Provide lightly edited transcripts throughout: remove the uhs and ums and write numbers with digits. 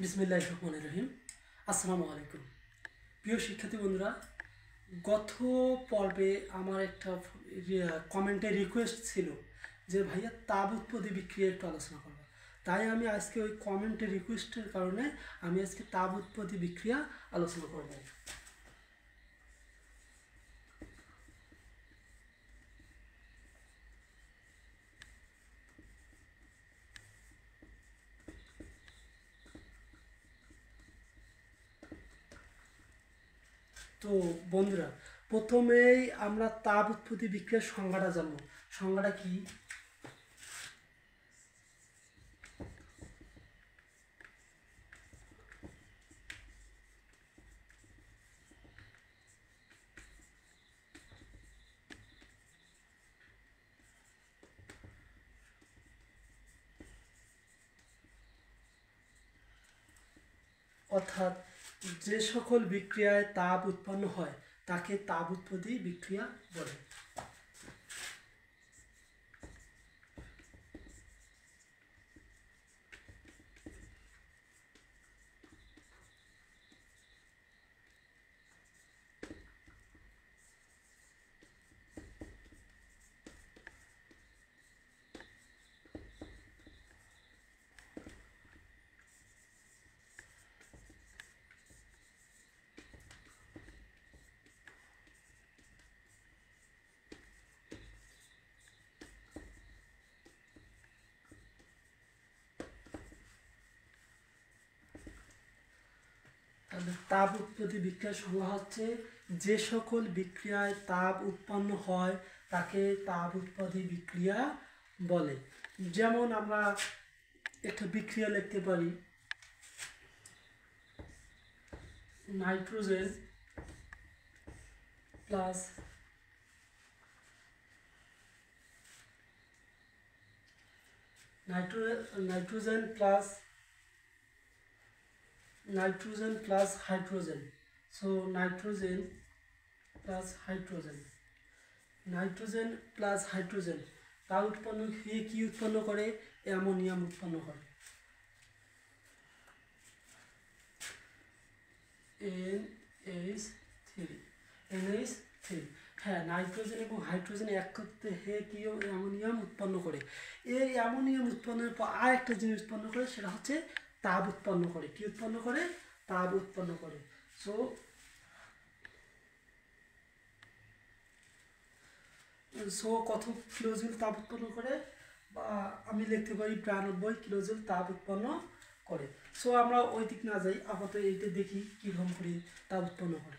বিসমিল্লাহির রহমানির রহিম। আসসালামু আলাইকুম প্রিয় শিক্ষার্থী বন্ধুরা, গত পর্বে আমার একটা কমেন্টে রিকোয়েস্ট ছিল যে ভাইয়া তাপ-উৎপত্তি বিক্রিয়া একটু আলোচনা করবো। তাই আমি আজকে ওই কমেন্টের রিকোয়েস্টের কারণে আমি আজকে তাপ-উৎপত্তি বিক্রিয়া আলোচনা করব। তো বন্ধুরা, প্রথমেই আমরা তাপ-উৎপত্তি বিক্রিয়ার সংজ্ঞাটা জানবো। সংজ্ঞাটা কি? অর্থাৎ যে সকল বিক্রিয়ায় তাপ উৎপন্ন হয় তাকে তাপ-উৎপত্তি বিক্রিয়া বলে। তাপ উৎপত্তি বিক্রিয়ার সংজ্ঞা হচ্ছে যে সকল বিক্রিয়ায় তাপ উৎপন্ন হয় তাকে তাপ উৎপত্তি বিক্রিয়া বলে। যেমন আমরা একটা বিক্রিয়া লিখতে পারি, nitrogen plus nitrogen plus hydrogen. So nitrogen plus hydrogen তা উৎপন্ন হয়ে কি উৎপন্ন করে? অ্যামোনিয়াম উৎপন্ন করে। NH3 হ্যাঁ, নাইট্রোজেন এবং হাইড্রোজেন একত্রে হয়ে কি অ্যামোনিয়াম উৎপন্ন করে। এই অ্যামোনিয়াম উৎপন্নের পর আর একটা জিনিস উৎপন্ন করে, সেটা হচ্ছে তাপ উৎপন্ন করে। কি উৎপন্ন করে? তাপ উৎপন্ন করে। সো কত কিলোজুল তাপ উৎপন্ন করে? বা আমি লিখতে পারি 92 কিলোজুল তাপ উৎপন্ন করে। সো আমরা ওই দিক না যাই, আপাতত এইটা দেখি কীরকম করে তাপ উৎপন্ন করে।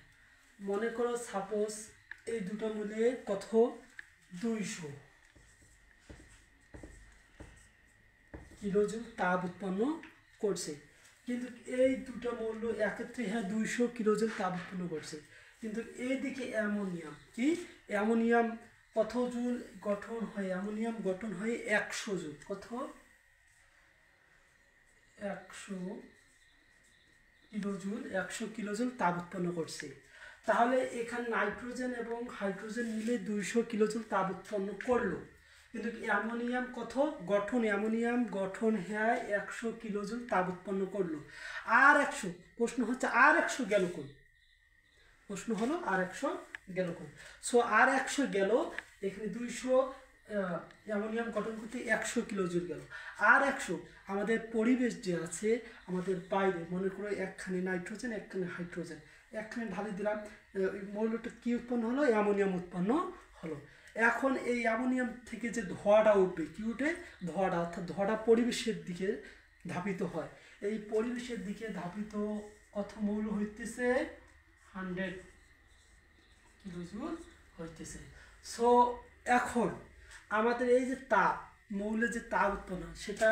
মনে করো সাপোজ এই দুটো মিলে কত 200 কিলোজুল তাপ উৎপন্ন করছে। কিন্তু এই দুটো মৌল একত্রে হ্যাঁ 200 কিলোজুল তাপ উৎপন্ন করছে। কিন্তু এইদিকে অ্যামোনিয়াম কি, অ্যামোনিয়াম কত জুল গঠন হয়? অ্যামোনিয়াম গঠন হয় 100 জুল। কত? 100 কিলোজুল তাপ উৎপন্ন করছে। তাহলে এখানে নাইট্রোজেন এবং হাইড্রোজেন মিলে 200 কিলোজুল তাপ উৎপন্ন করলো। কিন্তু অ্যামোনিয়াম কত গঠন? অ্যামোনিয়াম গঠন হ্যাঁ 100 কিলোজুল তাপ উৎপন্ন করলো। আর 100, প্রশ্ন হচ্ছে আর 100 গেল কোন? প্রশ্ন হলো আর 100 গেল কোন? সো আর 100 গেল, এখানে 200 অ্যামোনিয়াম গঠন করতে 100 কিলোজুল গেল। আর 100 আমাদের পরিবেশ যে আছে, আমাদের বাইরে মনে করো একখানে নাইট্রোজেন একখানে হাইড্রোজেন, একখানে ঢালি দিলাম, মৌলটা কি উৎপন্ন হলো? অ্যামোনিয়াম উৎপন্ন হলো। এখন এই অ্যামোনিয়াম থেকে যে ধোঁয়াটা উঠবে, কি উঠে? ধোঁয়াটা, অর্থাৎ ধোঁয়াটা পরিবেশের দিকে ধাবিত হয়। এই পরিবেশের দিকে ধাবিত কত মৌল হইতেছে? 100 কিলোজুল হইতেছে। সো এখন আমাদের এই যে তাপ, মৌলের যে তাপ উৎপন্ন, সেটা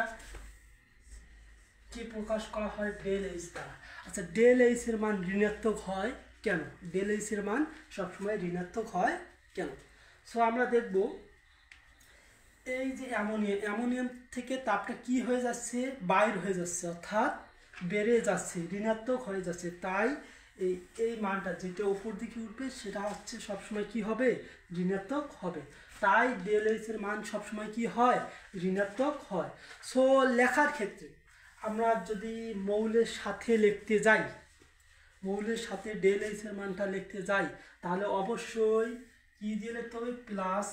কি প্রকাশ করা হয়? ডেল এইচ দ্বারা। আচ্ছা, ডেল এইচ এর মান ঋণাত্মক হয় কেন? ডেল এইচ এর মান সবসময় ঋণাত্মক হয় কেন? সো আমরা দেখব এই যে অ্যামোনিয়াম থেকে তাপটা কি হয়ে যাচ্ছে? বাইর হয়ে যাচ্ছে, অর্থাৎ বেড়ে যাচ্ছে, ঋণাত্মক হয়ে যাচ্ছে। তাই এই মানটা যেটা উপর দিকে উঠবে সেটা হচ্ছে সবসময় কি হবে? ঋণাত্মক হবে। তাই ডেল এইচ এর মান সবসময় কি হয়? ঋণাত্মক হয়। সো লেখার ক্ষেত্রে আমরা যদি মৌলের সাথে লিখতে যাই, মৌলের সাথে ডেল এইচ এর মানটা লিখতে যাই, তাহলে অবশ্যই কি দিয়ে লিখতে হবে, প্লাস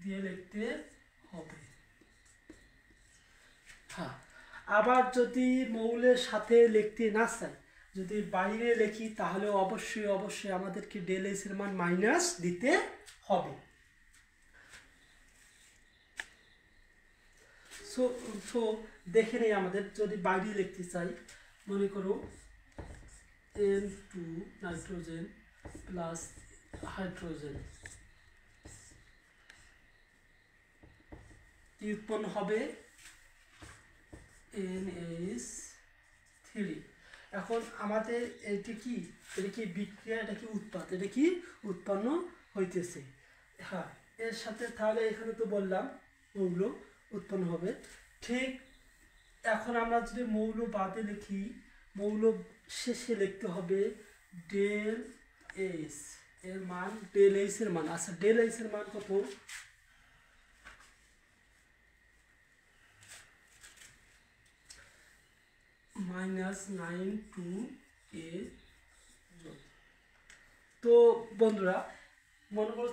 দিয়ে লিখতে হবে। হ্যাঁ, আবার যদি মৌলের সাথে লিখতে না চাই, যদি বাইরে লিখি, তাহলে অবশ্যই আমাদেরকে ডেল এইচ এর মান মাইনাস দিতে হবে। সো দেখে নেই, আমাদের যদি বাইরে লিখতে চাই, মনে করো N2 নাইট্রোজেন প্লাস হাইড্রোজেন, কি উৎপন্ন হবে, NH3। এখন আমাদের এটা কি বিক্রিয়া, এটা কি উৎপাদ, এটা কি উৎপন্ন হইতেছে। হ্যাঁ, এর সাথে তাহলে এখানে তো বললাম মৌল উৎপন্ন হবে। ঠিক এখন আমরা যদি মৌল বাদে লিখি, মৌল শেষে লিখতে হবে ডেল এইচ এর মান, ডেল এইচ এর মান। আচ্ছা, ডেল এইচ এর মান কত, -9(2)A। তো বন্ধুরা মনে করো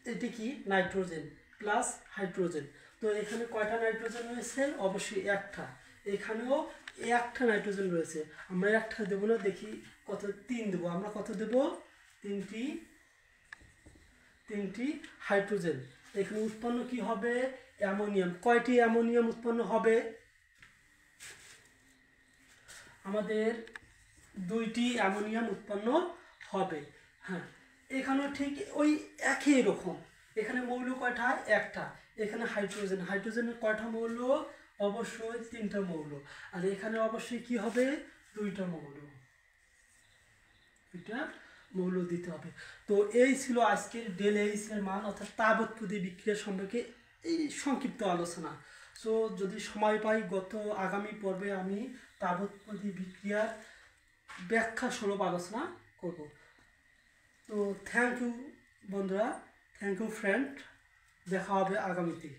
এটি কি নাইট্রোজেন প্লাস হাইড্রোজেন। তো এখানে কয়টা নাইট্রোজেন রয়েছে, অবশ্যই একটা, এখানেও একটা নাইট্রোজেন রয়েছে। আমরা একটা দেবো না, দেখি কত, 3 দেবো। আমরা কত দেব, তিনটি হাইড্রোজেন। এখানে উৎপন্ন কি হবে, অ্যামোনিয়াম। কয়টি অ্যামোনিয়াম উৎপন্ন হবে, আমাদের 2টি অ্যামোনিয়াম উৎপন্ন হবে। হ্যাঁ, এখানেও ঠিক ওই একই রকম, এখানে মৌল কয়টা, একটা। এখানে হাইড্রোজেনের কয়টা মৌল, অবশ্যই 3টা মৌল। আর এখানে অবশ্যই কি হবে, 2টা মৌল, 2টা মৌল দিতে হবে। তো এই ছিল আজকের ডেল এইচ এর মান, অর্থাৎ তাপোৎপদী বিক্রিয়া সম্পর্কে এই সংক্ষিপ্ত আলোচনা। সো যদি সময় পাই, আগামী পর্বে আমি তাপোৎপদী বিক্রিয়ার ব্যাখ্যা স্বরূপ আলোচনা করব। তো থ্যাংক ইউ বন্ধুরা, থ্যাংক ইউ ফ্রেন্ড, দেখা হবে আগামীতে।